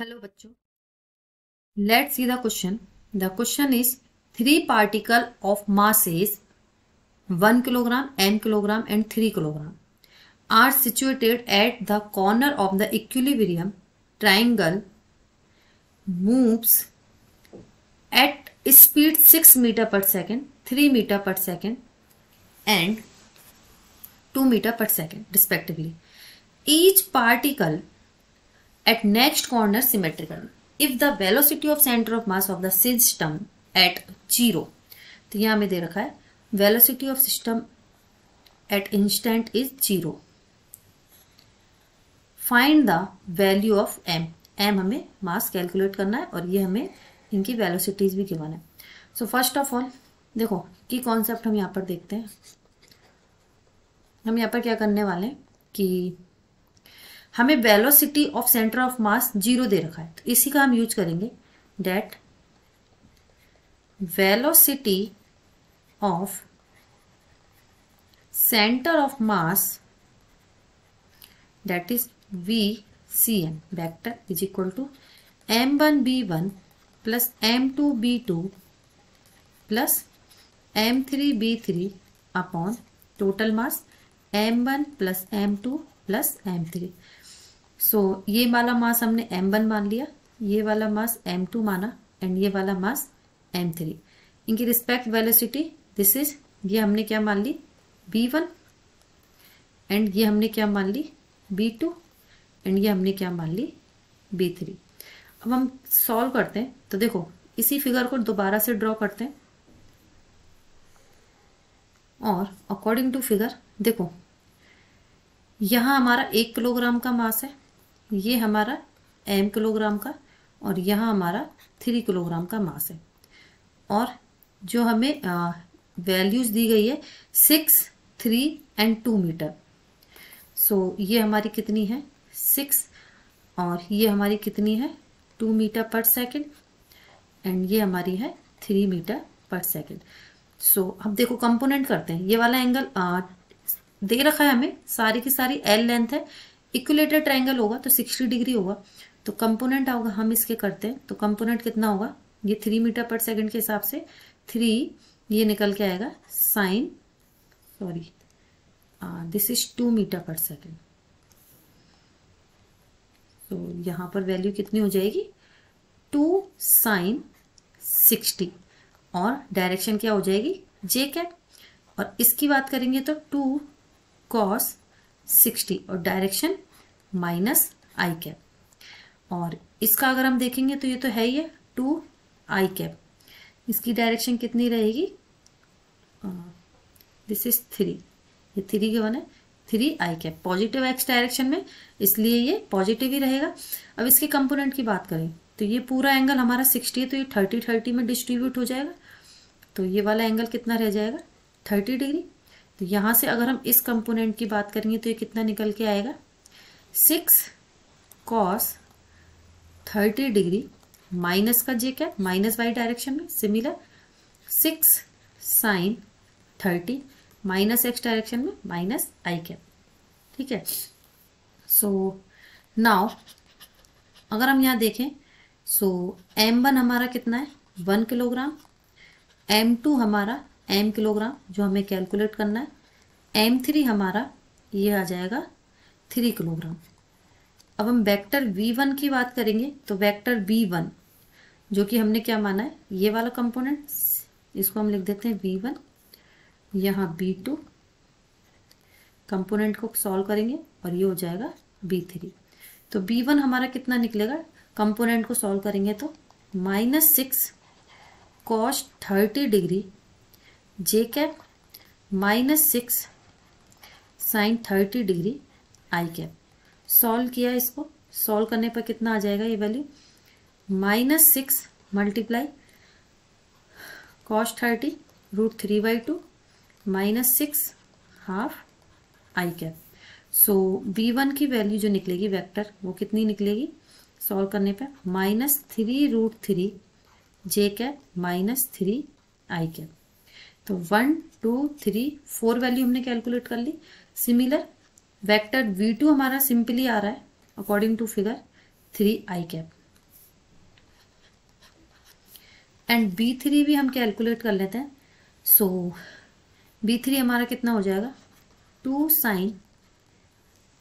Hello बच्चों, let's see the question. The question is 3 particle of masses 1 kilogram, m kilogram and 3 kilogram are situated at the corner of the equilibrium triangle moves at speed 6 meter per second, 3 meter per second and 2 meter per second respectively. Each particle at next corner symmetrical. If the velocity of center of mass of the system at 0, तो यहाँ हमें दे रखा है velocity of system at instant is 0. Find the value of m. m हमें mass calculate करना है और ये हमें इनकी वेलोसिटीज भी गिवन है. सो फर्स्ट ऑफ ऑल देखो की कॉन्सेप्ट हम यहाँ पर देखते हैं. हम यहाँ पर क्या करने वाले हैं कि हमें velocity of centre of mass 0 दे रखा है, तो इसी का हम यूज करेंगे. That velocity of centre of mass that is VCM vector is equal to m1b1 plus m2b2 plus m3b3 upon total mass m1 plus m2 plus m3. So ये वाला मास हमने m1 मान लिया, ये वाला मास m2 माना एंड ये वाला मास m3. इनकी रिस्पेक्ट वेलोसिटी दिस इज, ये हमने क्या मान ली v1 एंड ये हमने क्या मान ली v2 एंड ये हमने क्या मान ली v3. अब हम सॉल्व करते हैं तो देखो इसी फिगर को दोबारा से ड्रॉ करते हैं और अकॉर्डिंग टू फिगर देखो यहाँ हमारा 1 किलोग्राम का मास है, ये हमारा m किलोग्राम का और यहाँ हमारा 3 किलोग्राम का मास है. और जो हमें वैल्यूज दी गई है 6, 3 एंड 2 मीटर. सो ये हमारी कितनी है 6 और ये हमारी कितनी है 2 मीटर पर सेकेंड एंड ये हमारी है 3 मीटर पर सेकेंड. सो अब देखो कंपोनेंट करते हैं. ये वाला एंगल दे रखा है हमें, सारी की सारी L लेंथ है, इक्विलेटर ट्रायंगल होगा तो 60 डिग्री होगा. तो कंपोनेंट होगा हम इसके करते हैं तो कंपोनेंट कितना होगा, ये 3 मीटर पर सेकंड के हिसाब से 3 ये निकल के आएगा साइन दिस इज 2 मीटर पर सेकंड. तो यहां पर वैल्यू कितनी हो जाएगी 2 साइन 60 और डायरेक्शन क्या हो जाएगी जे कैप. और इसकी बात करेंगे तो 2 कॉस 60 और डायरेक्शन माइनस आई कैप. और इसका अगर हम देखेंगे तो ये तो है ही है 2 आई कैप. इसकी डायरेक्शन कितनी रहेगी दिस इज 3, ये 3 के वन है 3 I cap positive x direction में, इसलिए ये पॉजिटिव ही रहेगा. अब इसके कंपोनेंट की बात करें तो ये पूरा एंगल हमारा 60 है तो ये 30-30 में डिस्ट्रीब्यूट हो जाएगा. तो ये वाला एंगल कितना रह जाएगा 30 डिग्री. तो यहां से अगर हम इस कंपोनेंट की बात करेंगे तो ये कितना निकल के आएगा 6 कॉस 30 डिग्री माइनस का J cap minus Y direction में, similar 6 sine 30 minus X direction में माइनस आई कैप. ठीक है. सो नाउ अगर हम यहां देखें सो m1 हमारा कितना है 1 किलोग्राम, m2 हमारा m किलोग्राम जो हमें कैलकुलेट करना है, m3 हमारा ये आ जाएगा 3 किलोग्राम. अब हम वेक्टर v1 की बात करेंगे तो वेक्टर v1 जो कि हमने क्या माना है ये वाला कंपोनेंट, इसको हम लिख देते हैं v1, यहाँ v2 कंपोनेंट को सॉल्व करेंगे और ये हो जाएगा v3. तो v1 हमारा कितना निकलेगा कंपोनेंट को सॉल्व करेंगे तो -6 cos 30 degree J cap -6 sine 30 degree I cap. Solve किया इसको, सॉल्व करने पर कितना आ जाएगा ये value -6 multiply cos 30 √3/2 -6 half I cap. So v1 की वैल्यू जो निकलेगी वेक्टर वो कितनी निकलेगी सॉल्व करने पर -3 √3 जे कैप -3 आई कैप. तो 1, 2, 3, 4 वैल्यू हमने कैलकुलेट कर ली. सिमिलर वेक्टर v2 हमारा सिंपली आ रहा है according to figure 3 I cap. And B3 भी हम कैलकुलेट कर लेते हैं। सो B3 हमारा कितना हो जाएगा, 2 sin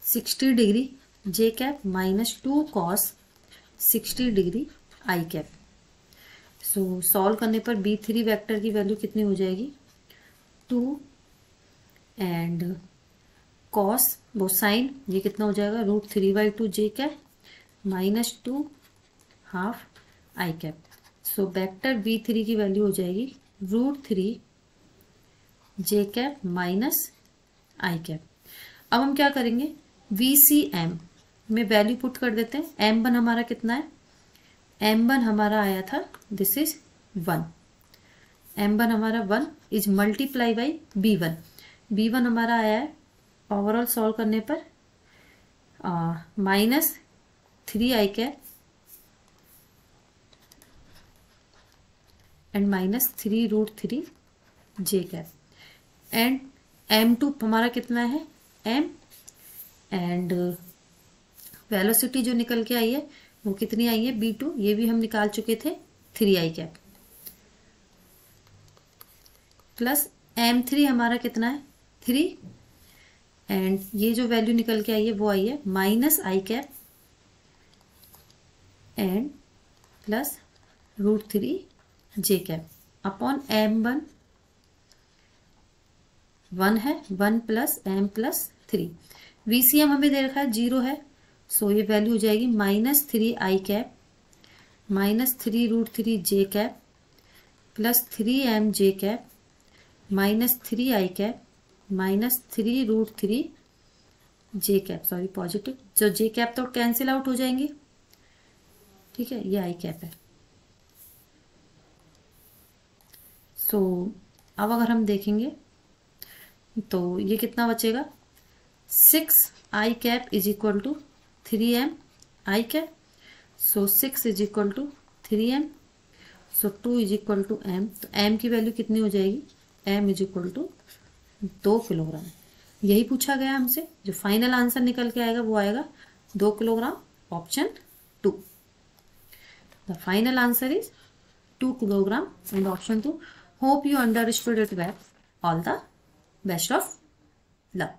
60 degree J cap minus 2 cos 60 degree I cap. So solve करने पर B3 वेक्टर की वैल्यू कितनी हो जाएगी, 2 एंड कॉस वो साइन ये कितना हो जाएगा, √3/2 J cap minus 2 half I cap. So vector B3 की वैल्यू हो जाएगी √3 J cap minus I cap. अब हम क्या करेंगे, VCM में वैल्यू पुट कर देते हैं। M1 हमारा कितना है, M1 हमारा आया था, दिस इज 1, M1 हमारा 1 is multiply by B1। B1 हमारा आया है ओवरऑल सॉल्व करने पर -3 I cap and -3√3 J cap. And M2 हमारा कितना है, M एंड वेलोसिटी जो निकल के आई है वो कितनी आई है, B2, ये भी हम निकाल चुके थे, 3 आई कैप प्लस M3 हमारा कितना है, 3 एंड ये जो वैल्यू निकल के आई है वो आई है minus I cap and plus √3 J cap upon M1 1 है, 1 प्लस M प्लस 3। VCM हमें दे रखा है 0 है, सो ये वैल्यू हो जाएगी -3 I cap minus 3√3 J cap plus 3M J cap -3 I cap minus 3√3 J cap, sorry positive, जो जे कैप तो कैंसिल आउट हो जाएंगे, ठीक है, ये आई कैप है। सो अब अगर हम देखेंगे तो ये कितना बचेगा, 6 I cap is equal to 3M I cap. So 6 is equal to 3M, so 2 is equal to M। तो M की वैल्यू कितनी हो जाएगी, M is equal to 2 kilogram. यही पूछा गया हमसे, जो फाइनल आंसर निकल के आएगा वो आएगा 2 kilogram, option 2। The final answer is 2 kilogram and option 2. Hope you understood it well. All the best of luck.